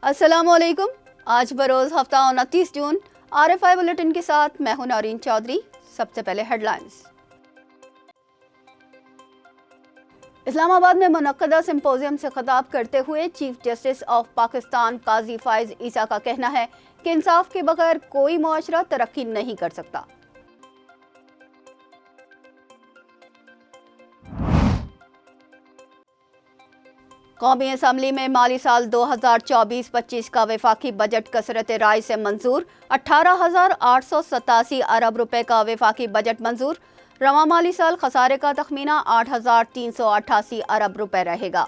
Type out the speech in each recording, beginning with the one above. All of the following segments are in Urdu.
السلام علیکم. آج بروز ہفتہ 29 جون RFI بلیٹن کے ساتھ میں ہوں نورین چودھری. سب سے پہلے ہیڈ لائنز. اسلام آباد میں منعقدہ سمپوزیم سے خطاب کرتے ہوئے چیف جسٹس آف پاکستان قاضی فائز عیسیٰ کا کہنا ہے کہ انصاف کے بغیر کوئی معاشرہ ترقی نہیں کر سکتا. قومی اسمبلی میں مالی سال 2024-25 کا وفاقی بجٹ کثرت رائے سے منظور. 18,887 ارب روپے کا وفاقی بجٹ منظور. رواں مالی سال خسارے کا تخمینہ 8,388 ارب روپے رہے گا.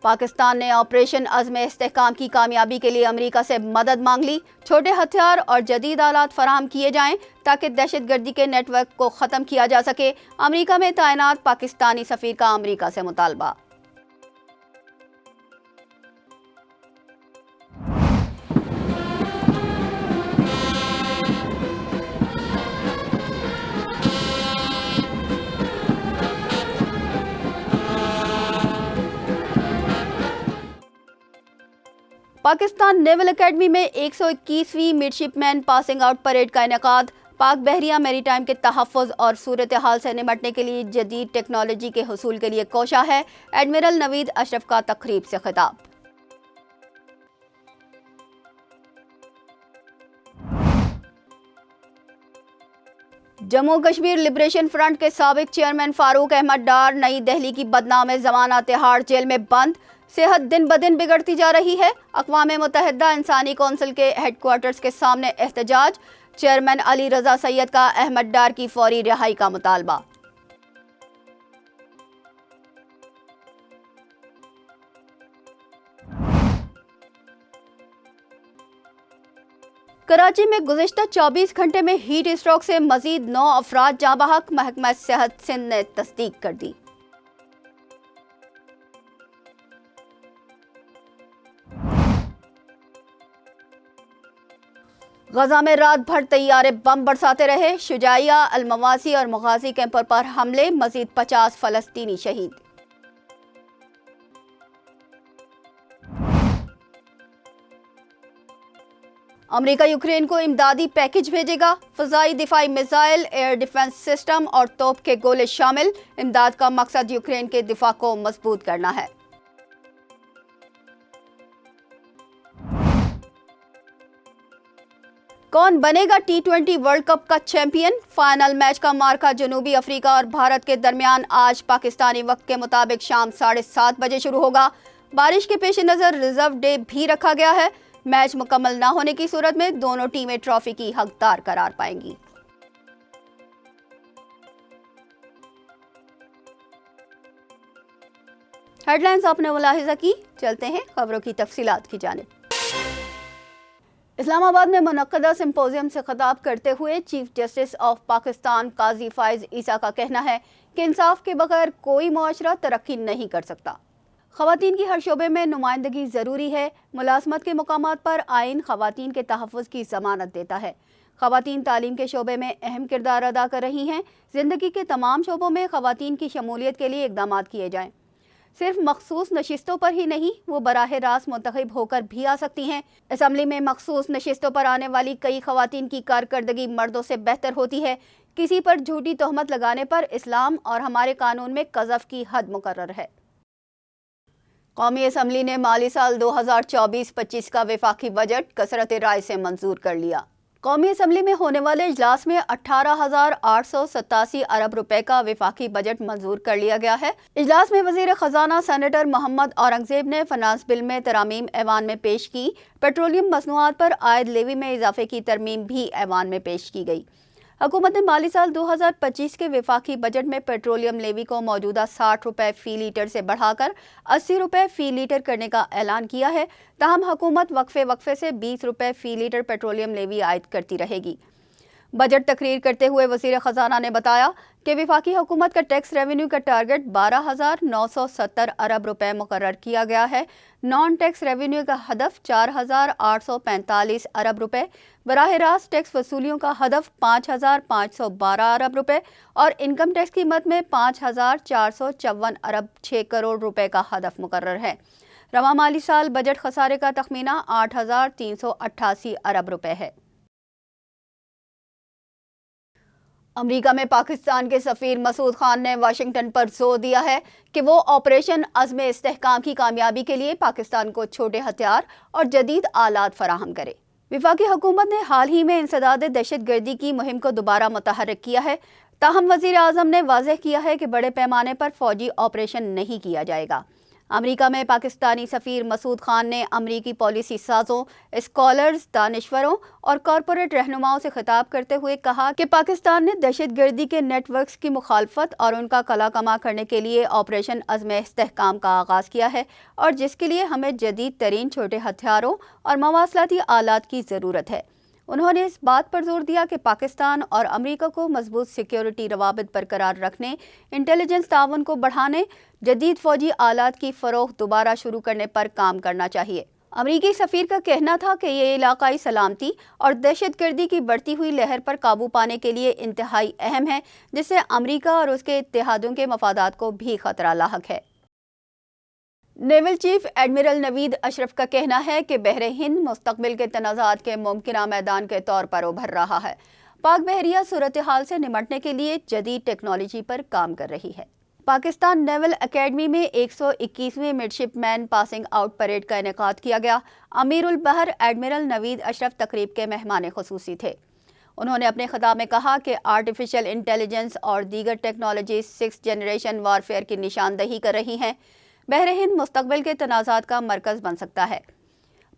پاکستان نے آپریشن عزم استحکام کی کامیابی کے لیے امریکہ سے مدد مانگ لی. چھوٹے ہتھیار اور جدید آلات فراہم کیے جائیں تاکہ دہشت گردی کے نیٹ ورک کو ختم کیا جا سکے. امریکہ میں تعینات پاکستانی سفیر کا امریکہ سے مطالبہ. پاکستان نیول اکیڈمی میں 121ویں مڈشپ مین پاسنگ آؤٹ پریڈ کا انعقاد. پاک بحریہ میری ٹائم کے تحفظ اور صورتحال سے نمٹنے کے لیے جدید ٹیکنالوجی کے حصول کے لیے کوشاں ہے. ایڈمرل نوید اشرف کا تقریب سے خطاب. جموں کشمیر لبریشن فرنٹ کے سابق چیئرمین فاروق احمد ڈار نئی دہلی کی بدنام زمانہ تہاڑ جیل میں بند. صحت دن بدن بگڑتی جا رہی ہے. اقوام متحدہ انسانی کونسل کے ہیڈ کوارٹرز کے سامنے احتجاج. چیئرمین علی رضا سید کا احمد ڈار کی فوری رہائی کا مطالبہ. کراچی میں گزشتہ 24 گھنٹے میں ہیٹ اسٹروک سے مزید 9 افراد جاں بحق. محکمہ صحت سندھ نے تصدیق کر دی. غزہ میں رات بھر طیارے بم برساتے رہے. شجاعیہ، المواسی اور مغازی کیمپوں پر حملے. مزید 50 فلسطینی شہید. امریکہ یوکرین کو امدادی پیکج بھیجے گا. فضائی دفاعی میزائل، ایئر ڈیفنس سسٹم اور توپ کے گولے شامل. امداد کا مقصد یوکرین کے دفاع کو مضبوط کرنا ہے. کون بنے گا T20 ورلڈ کپ کا چیمپئن؟ فائنل میچ کا مارکا جنوبی افریقہ اور بھارت کے درمیان آج پاکستانی وقت کے مطابق شام 7:30 بجے شروع ہوگا. بارش کے پیش نظر ریزرو ڈے بھی رکھا گیا ہے. میچ مکمل نہ ہونے کی صورت میں دونوں ٹیمیں ٹرافی کی حقدار قرار پائیں گی. ہیڈ لائنز آپ نے ملاحظہ کی. چلتے ہیں خبروں کی تفصیلات کی جانب. اسلام آباد میں منعقدہ سمپوزیم سے خطاب کرتے ہوئے چیف جسٹس آف پاکستان قاضی فائز عیسیٰ کا کہنا ہے کہ انصاف کے بغیر کوئی معاشرہ ترقی نہیں کر سکتا. خواتین کی ہر شعبے میں نمائندگی ضروری ہے. ملازمت کے مقامات پر آئین خواتین کے تحفظ کی ضمانت دیتا ہے. خواتین تعلیم کے شعبے میں اہم کردار ادا کر رہی ہیں. زندگی کے تمام شعبوں میں خواتین کی شمولیت کے لیے اقدامات کیے جائیں. صرف مخصوص نشستوں پر ہی نہیں، وہ براہ راست منتخب ہو کر بھی آ سکتی ہیں. اسمبلی میں مخصوص نشستوں پر آنے والی کئی خواتین کی کارکردگی مردوں سے بہتر ہوتی ہے. کسی پر جھوٹی تہمت لگانے پر اسلام اور ہمارے قانون میں قذف کی حد مقرر ہے. قومی اسمبلی نے مالی سال 2024-25 کا وفاقی بجٹ کثرت رائے سے منظور کر لیا. قومی اسمبلی میں ہونے والے اجلاس میں 18,887 ارب روپے کا وفاقی بجٹ منظور کر لیا گیا ہے. اجلاس میں وزیر خزانہ سینیٹر محمد اورنگزیب نے فنانس بل میں ترامیم ایوان میں پیش کی. پیٹرولیم مصنوعات پر عائد لیوی میں اضافے کی ترمیم بھی ایوان میں پیش کی گئی. حکومت نے مالی سال 2025 کے وفاقی بجٹ میں پیٹرولیم لیوی کو موجودہ 60 روپے فی لیٹر سے بڑھا کر 80 روپے فی لیٹر کرنے کا اعلان کیا ہے. تاہم حکومت وقفے سے 20 روپے فی لیٹر پیٹرولیم لیوی عائد کرتی رہے گی. بجٹ تقریر کرتے ہوئے وزیر خزانہ نے بتایا کہ وفاقی حکومت کا ٹیکس ریونیو کا ٹارگٹ 12,970 ارب روپے مقرر کیا گیا ہے۔ نان ٹیکس ریونیو کا ہدف 4,845 ارب روپے، براہ راست ٹیکس وصولیوں کا ہدف 5,512 ارب روپے اور انکم ٹیکس کی مد میں 5,454 ارب 6 کروڑ روپے کا ہدف مقرر ہے۔ رواں مالی سال بجٹ خسارے کا تخمینہ 8,388 ارب روپے ہے۔ امریکہ میں پاکستان کے سفیر مسعود خان نے واشنگٹن پر زور دیا ہے کہ وہ آپریشن عزم استحکام کی کامیابی کے لیے پاکستان کو چھوٹے ہتھیار اور جدید آلات فراہم کرے۔ وفاقی حکومت نے حال ہی میں انسداد دہشت گردی کی مہم کو دوبارہ متحرک کیا ہے، تاہم وزیر اعظم نے واضح کیا ہے کہ بڑے پیمانے پر فوجی آپریشن نہیں کیا جائے گا۔ امریکہ میں پاکستانی سفیر مسعود خان نے امریکی پالیسی سازوں، اسکالرز، دانشوروں اور کارپوریٹ رہنماؤں سے خطاب کرتے ہوئے کہا کہ پاکستان نے دہشت گردی کے نیٹ ورکس کی مخالفت اور ان کا کلا کما کرنے کے لیے آپریشن عزم استحکام کا آغاز کیا ہے، اور جس کے لیے ہمیں جدید ترین چھوٹے ہتھیاروں اور مواصلاتی آلات کی ضرورت ہے۔ انہوں نے اس بات پر زور دیا کہ پاکستان اور امریکہ کو مضبوط سیکیورٹی روابط برقرار رکھنے، انٹیلیجنس تعاون کو بڑھانے، جدید فوجی آلات کی فروخت دوبارہ شروع کرنے پر کام کرنا چاہیے۔ امریکی سفیر کا کہنا تھا کہ یہ علاقائی سلامتی اور دہشت گردی کی بڑھتی ہوئی لہر پر قابو پانے کے لیے انتہائی اہم ہے، جس سے امریکہ اور اس کے اتحادیوں کے مفادات کو بھی خطرہ لاحق ہے۔ نیول چیف ایڈمرل نوید اشرف کا کہنا ہے کہ بحر ہند مستقبل کے تنازعات کے ممکنہ میدان کے طور پر ابھر رہا ہے۔ پاک بحریہ صورتحال سے نمٹنے کے لیے جدید ٹیکنالوجی پر کام کر رہی ہے۔ پاکستان نیول اکیڈمی میں 121ویں مڈشپ مین پاسنگ آؤٹ پریڈ کا انعقاد کیا گیا۔ امیر البحر ایڈمرل نوید اشرف تقریب کے مہمان خصوصی تھے۔ انہوں نے اپنے خطاب میں کہا کہ آرٹیفیشل انٹیلیجنس اور دیگر ٹیکنالوجیز 6 جنریشن وارفیئر کی نشاندہی کر رہی ہیں۔ بحر ہند مستقبل کے تنازعات کا مرکز بن سکتا ہے۔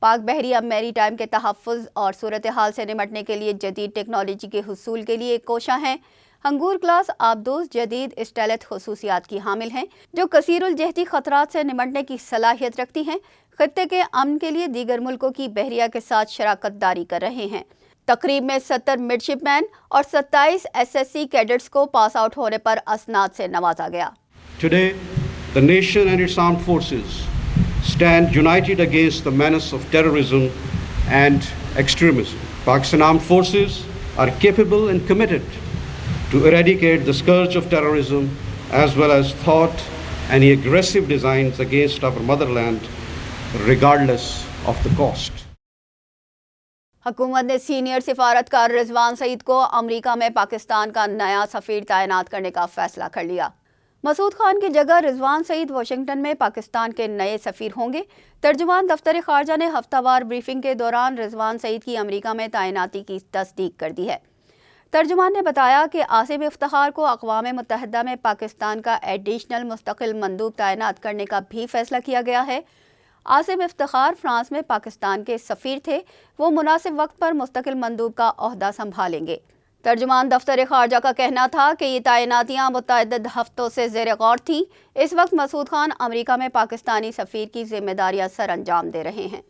پاک بحریہ میری ٹائم کے تحفظ اور صورتحال سے نمٹنے کے لیے جدید ٹیکنالوجی کے حصول کے لیے کوشاں ہیں۔ ہنگور کلاس آبدوز جدید اسٹیلتھ خصوصیات کی حامل ہیں، جو کثیر الجہتی خطرات سے نمٹنے کی صلاحیت رکھتی ہیں۔ خطے کے امن کے لیے دیگر ملکوں کی بحریہ کے ساتھ شراکت داری کر رہے ہیں۔ تقریب میں 70 مڈشپ مین اور 27 SSC کیڈٹس کو پاس آؤٹ ہونے پر اسناد سے نوازا گیا۔ Today, the nation and its armed forces stand united against the menace of terrorism and extremism. Pakistan Armed Forces are capable and committed to eradicate the scourge of terrorism as well as thwart any aggressive designs against our motherland regardless of the cost. حکومت نے سینئر سفارتکار رضوان سعید کو امریکہ میں پاکستان کا نیا سفیر تعینات کرنے کا فیصلہ کر لیا۔ مسعود خان کی جگہ رضوان سعید واشنگٹن میں پاکستان کے نئے سفیر ہوں گے۔ ترجمان دفتر خارجہ نے ہفتہ وار بریفنگ کے دوران رضوان سعید کی امریکہ میں تعیناتی کی تصدیق کر دی ہے۔ ترجمان نے بتایا کہ عاصم افتخار کو اقوام متحدہ میں پاکستان کا ایڈیشنل مستقل مندوب تعینات کرنے کا بھی فیصلہ کیا گیا ہے۔ عاصم افتخار فرانس میں پاکستان کے سفیر تھے، وہ مناسب وقت پر مستقل مندوب کا عہدہ سنبھالیں گے۔ ترجمان دفتر خارجہ کا کہنا تھا کہ یہ تعیناتیاں متعدد ہفتوں سے زیر غور تھیں۔ اس وقت مسعود خان امریکہ میں پاکستانی سفیر کی ذمہ داریاں سر انجام دے رہے ہیں۔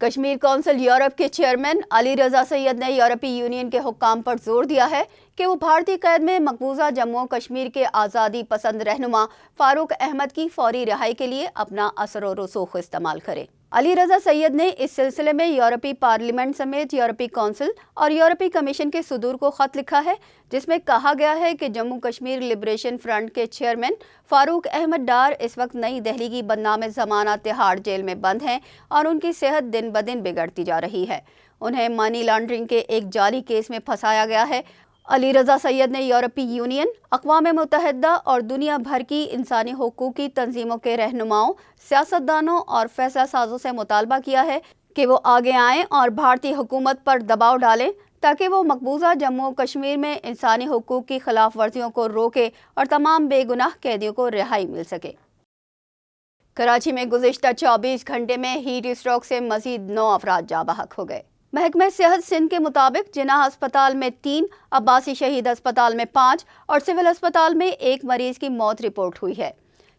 کشمیر کونسل یورپ کے چیئرمین علی رضا سید نے یورپی یونین کے حکام پر زور دیا ہے کہ وہ بھارتی قید میں مقبوضہ جموں و کشمیر کے آزادی پسند رہنما فاروق احمد کی فوری رہائی کے لیے اپنا اثر و رسوخ استعمال کریں۔ علی رضا سید نے اس سلسلے میں یورپی پارلیمنٹ سمیت یورپی کونسل اور یورپی کمیشن کے صدور کو خط لکھا ہے، جس میں کہا گیا ہے کہ جموں کشمیر لبریشن فرنٹ کے چیئرمین فاروق احمد ڈار اس وقت نئی دہلی کی بدنام زمانہ تہاڑ جیل میں بند ہیں اور ان کی صحت دن بدن بگڑتی جا رہی ہے۔ انہیں منی لانڈرنگ کے ایک جعلی کیس میں پھنسایا گیا ہے۔ علی رضا سید نے یورپی یونین، اقوام متحدہ اور دنیا بھر کی انسانی حقوق کی تنظیموں کے رہنماؤں، سیاستدانوں اور فیصلہ سازوں سے مطالبہ کیا ہے کہ وہ آگے آئیں اور بھارتی حکومت پر دباؤ ڈالیں تاکہ وہ مقبوضہ جموں و کشمیر میں انسانی حقوق کی خلاف ورزیوں کو روکے اور تمام بے گناہ قیدیوں کو رہائی مل سکے۔ کراچی میں گزشتہ 24 گھنٹے میں ہیٹ اسٹروک سے مزید 9 افراد جاں بحق ہو گئے۔ محکمہ صحت سندھ کے مطابق جناح ہسپتال میں 3، عباسی شہید ہسپتال میں 5 اور سول ہسپتال میں 1 مریض کی موت رپورٹ ہوئی ہے۔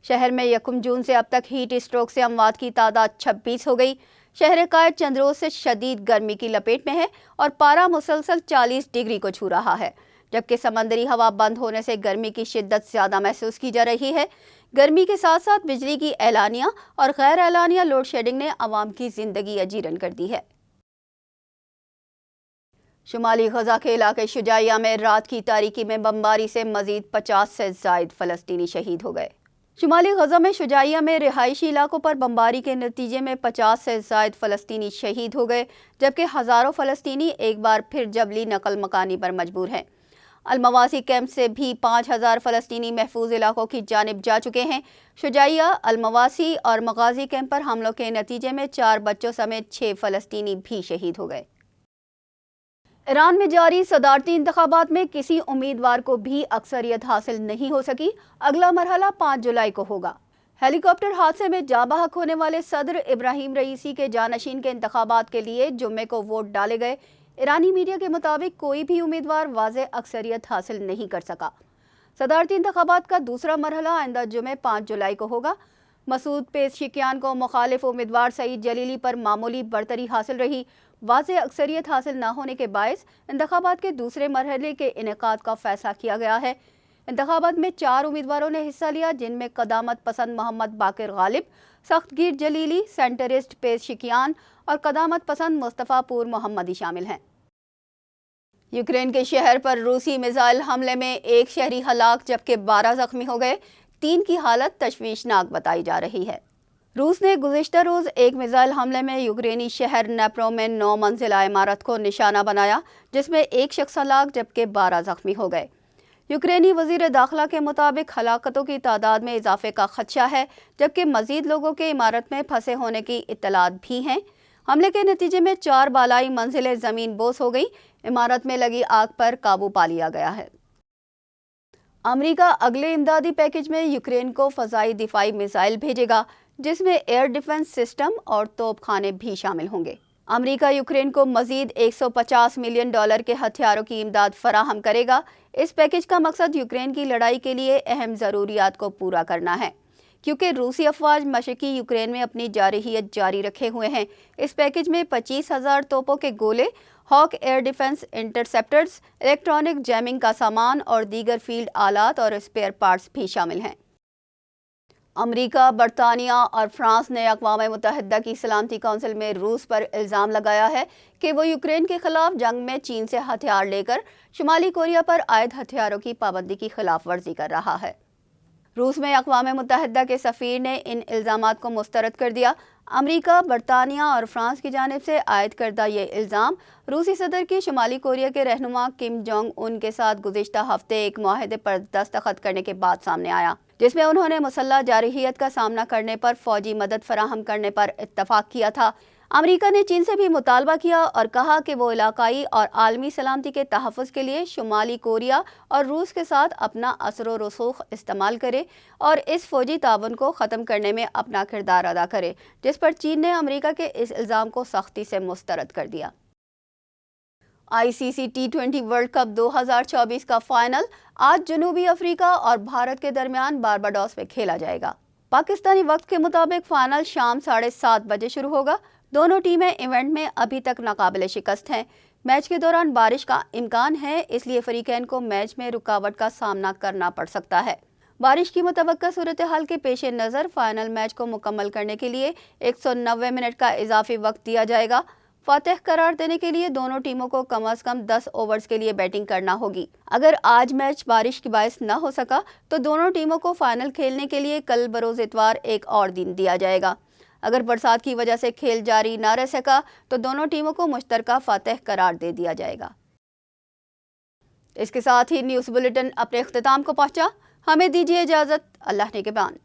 شہر میں 1 جون سے اب تک ہیٹ اسٹروک سے اموات کی تعداد 26 ہو گئی۔ شہر قائد چند روز سے شدید گرمی کی لپیٹ میں ہے اور پارہ مسلسل 40 ڈگری کو چھو رہا ہے، جبکہ سمندری ہوا بند ہونے سے گرمی کی شدت زیادہ محسوس کی جا رہی ہے۔ گرمی کے ساتھ ساتھ بجلی کی اعلانیہ اور غیر اعلانیہ لوڈ شیڈنگ نے عوام کی زندگی اجیرن کر دی ہے۔ شمالی غزہ کے علاقے شجاعیہ میں رات کی تاریکی میں بمباری سے مزید 50 سے زائد فلسطینی شہید ہو گئے۔ شمالی غزہ میں شجاعیہ میں رہائشی علاقوں پر بمباری کے نتیجے میں 50 سے زائد فلسطینی شہید ہو گئے، جبکہ ہزاروں فلسطینی ایک بار پھر جبری نقل مکانی پر مجبور ہیں۔ المواسی کیمپ سے بھی 5000 فلسطینی محفوظ علاقوں کی جانب جا چکے ہیں۔ شجاعیہ، المواسی اور مغازی کیمپ پر حملوں کے نتیجے میں 4 بچوں سمیت 6 فلسطینی بھی شہید ہو گئے۔ ایران میں جاری صدارتی انتخابات میں کسی امیدوار کو بھی اکثریت حاصل نہیں ہو سکی۔ اگلا مرحلہ 5 جولائی کو ہوگا۔ ہیلی کاپٹر حادثے میں جاں بحق ہونے والے صدر ابراہیم رئیسی کے جانشین کے انتخابات کے لیے جمعے کو ووٹ ڈالے گئے۔ ایرانی میڈیا کے مطابق کوئی بھی امیدوار واضح اکثریت حاصل نہیں کر سکا۔ صدارتی انتخابات کا دوسرا مرحلہ آئندہ جمعے 5 جولائی کو ہوگا۔ مسعود پیزشکیان کو مخالف امیدوار سعید جلیلی پر معمولی برتری حاصل رہی۔ واضح اکثریت حاصل نہ ہونے کے باعث انتخابات کے دوسرے مرحلے کے انعقاد کا فیصلہ کیا گیا ہے۔ انتخابات میں 4 امیدواروں نے حصہ لیا، جن میں قدامت پسند محمد باقر غالب، سخت گیر جلیلی، سینٹرسٹ پیزشکیان اور قدامت پسند مصطفیٰ پور محمدی شامل ہیں۔ یوکرین کے شہر پر روسی میزائل حملے میں 1 شہری ہلاک جبکہ 12 زخمی ہو گئے۔ 3 کی حالت تشویشناک بتائی جا رہی ہے۔ روس نے گزشتہ روز ایک میزائل حملے میں یوکرینی شہر نیپرو میں 9 منزلہ عمارت کو نشانہ بنایا، جس میں 1 شخص ہلاک جبکہ 12 زخمی ہو گئے۔ یوکرینی وزیر داخلہ کے مطابق ہلاکتوں کی تعداد میں اضافے کا خدشہ ہے، جبکہ مزید لوگوں کے عمارت میں پھنسے ہونے کی اطلاعات بھی ہیں۔ حملے کے نتیجے میں 4 بالائی منزلیں زمین بوس ہو گئی۔ عمارت میں لگی آگ پر قابو پا لیا گیا ہے۔ امریکہ اگلے امدادی پیکج میں یوکرین کو فضائی دفاعی میزائل بھیجے گا، جس میں ایئر ڈیفنس سسٹم اور توپ خانے بھی شامل ہوں گے۔ امریکہ یوکرین کو مزید $150 ملین کے ہتھیاروں کی امداد فراہم کرے گا۔ اس پیکج کا مقصد یوکرین کی لڑائی کے لیے اہم ضروریات کو پورا کرنا ہے، کیونکہ روسی افواج مشرقی یوکرین میں اپنی جارحیت جاری رکھے ہوئے ہیں۔ اس پیکج میں 25,000 توپوں کے گولے، ہاک ایئر ڈیفنس انٹرسیپٹرز، الیکٹرانک جیمنگ کا سامان اور دیگر فیلڈ آلات اور اسپیئر پارٹس بھی شامل ہیں۔ امریکہ، برطانیہ اور فرانس نے اقوام متحدہ کی سلامتی کونسل میں روس پر الزام لگایا ہے کہ وہ یوکرین کے خلاف جنگ میں چین سے ہتھیار لے کر شمالی کوریا پر عائد ہتھیاروں کی پابندی کی خلاف ورزی کر رہا ہے۔ روس میں اقوام متحدہ کے سفیر نے ان الزامات کو مسترد کر دیا۔ امریکہ، برطانیہ اور فرانس کی جانب سے عائد کردہ یہ الزام روسی صدر کی شمالی کوریا کے رہنما کم جونگ ان کے ساتھ گزشتہ ہفتے ایک معاہدے پر دستخط کرنے کے بعد سامنے آیا، جس میں انہوں نے مسلح جارحیت کا سامنا کرنے پر فوجی مدد فراہم کرنے پر اتفاق کیا تھا۔ امریکہ نے چین سے بھی مطالبہ کیا اور کہا کہ وہ علاقائی اور عالمی سلامتی کے تحفظ کے لیے شمالی کوریا اور روس کے ساتھ اپنا اثر و رسوخ استعمال کرے اور اس فوجی تعاون کو ختم کرنے میں اپنا کردار ادا کرے، جس پر چین نے امریکہ کے اس الزام کو سختی سے مسترد کر دیا۔ ICC T20 ورلڈ کپ 2024 کا فائنل آج جنوبی افریقہ اور بھارت کے درمیان بارباڈوس میں کھیلا جائے گا۔ پاکستانی وقت کے مطابق فائنل شام 7:30 بجے شروع ہوگا۔ دونوں ٹیمیں ایونٹ میں ابھی تک ناقابل شکست ہیں۔ میچ کے دوران بارش کا امکان ہے، اس لیے فریقین کو میچ میں رکاوٹ کا سامنا کرنا پڑ سکتا ہے۔ بارش کی متوقع صورتحال کے پیش نظر فائنل میچ کو مکمل کرنے کے لیے 190 منٹ کا اضافی وقت دیا جائے گا۔ فاتح قرار دینے کے لیے دونوں ٹیموں کو کم از کم 10 اوورز کے لیے بیٹنگ کرنا ہوگی۔ اگر آج میچ بارش کی باعث نہ ہو سکا تو دونوں ٹیموں کو فائنل کھیلنے کے لیے کل بروز اتوار ایک اور دن دیا جائے گا۔ اگر برسات کی وجہ سے کھیل جاری نہ رہ سکا تو دونوں ٹیموں کو مشترکہ فاتح قرار دے دیا جائے گا۔ اس کے ساتھ ہی نیوز بلیٹن اپنے اختتام کو پہنچا۔ ہمیں دیجیے اجازت۔ اللہ نگہبان۔